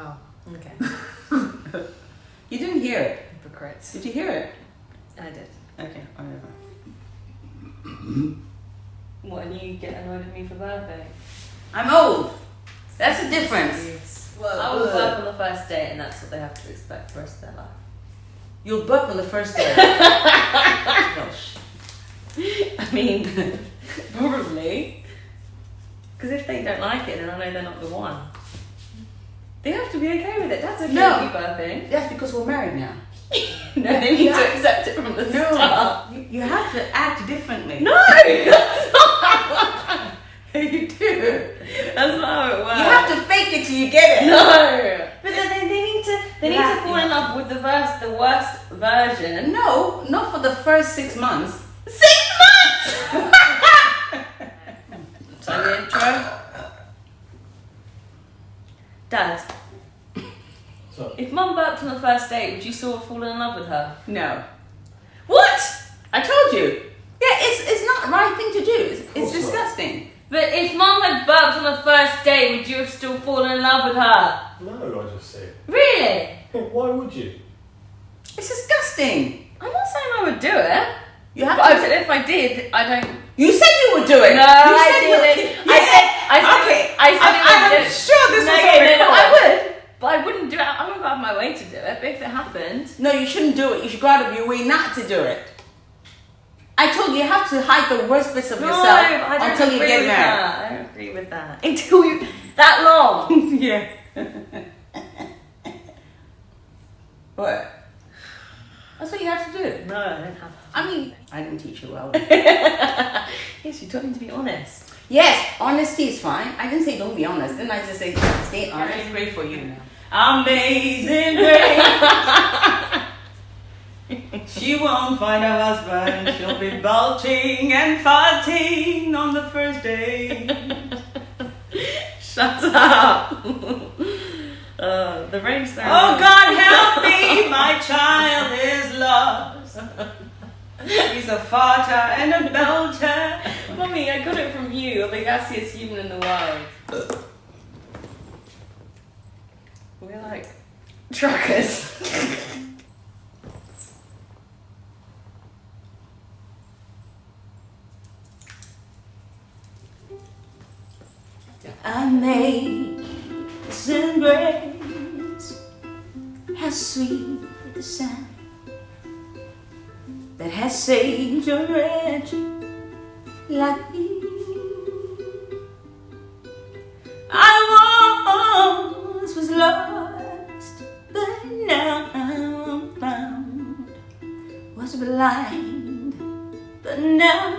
Wow. Okay. You didn't hear it. Hypocrites. Did you hear it? I did. Okay, whatever. What, and you get annoyed at me for burping? I'm old. That's the difference. I will burp on the first date, and that's what they have to expect for the rest of their life. You'll burp on the first day. Gosh. I mean, probably. Because if they don't like it, then I know they're not the one. They have to be okay with it. That's okay No. with you burping. That's because we're married now. No, they need to accept it from the start. You have to act differently. No, that's not. You do. That's not how it works. You have to fake it till you get it. No, but then they need to fall in love with the worst version. No, not for the first 6 months. 6 months. So the intro. Dad, So, if Mum burped on the first date, would you still fall in love with her? No. What? I told you. Yeah, it's not the right thing to do. It's course not. disgusting. But if Mum had burped on the first date, would you have still fallen in love with her? no, I just said. Really? Why would you? It's disgusting. I'm not saying I would do it. You have But I to. said if I did, I don't. You said you would do it. No, you I said you- didn't. Yeah. I said it I'm would. sure this No, was no, on no, record. I would. But I wouldn't do it. I wouldn't go out of my way to do it. But if it happened, No, you shouldn't do it. You should go out of your way not to do it. I told you, you have to hide the worst bits of no, yourself I don't until you agree get with married. that. I don't agree with that. Until you that long. Yeah. What? That's what you have to do. No, I don't have. I mean, I didn't teach you well. Yes, you told me to be honest. Yes, honesty is fine. I didn't say don't be honest. Didn't I just say stay honest? Great for you. Amazing grace. She won't find a husband. She'll be belting and farting on the first day. Shut up. The rain's there. Oh God, help me! My child is lost. He's a farter and a belter. Mummy, I got it from you. I'm the gassiest human in the world. We're like truckers. Amazing grace, how sweet the sound that has saved a wretch like me. I once was lost, but now I'm found. Was blind, but now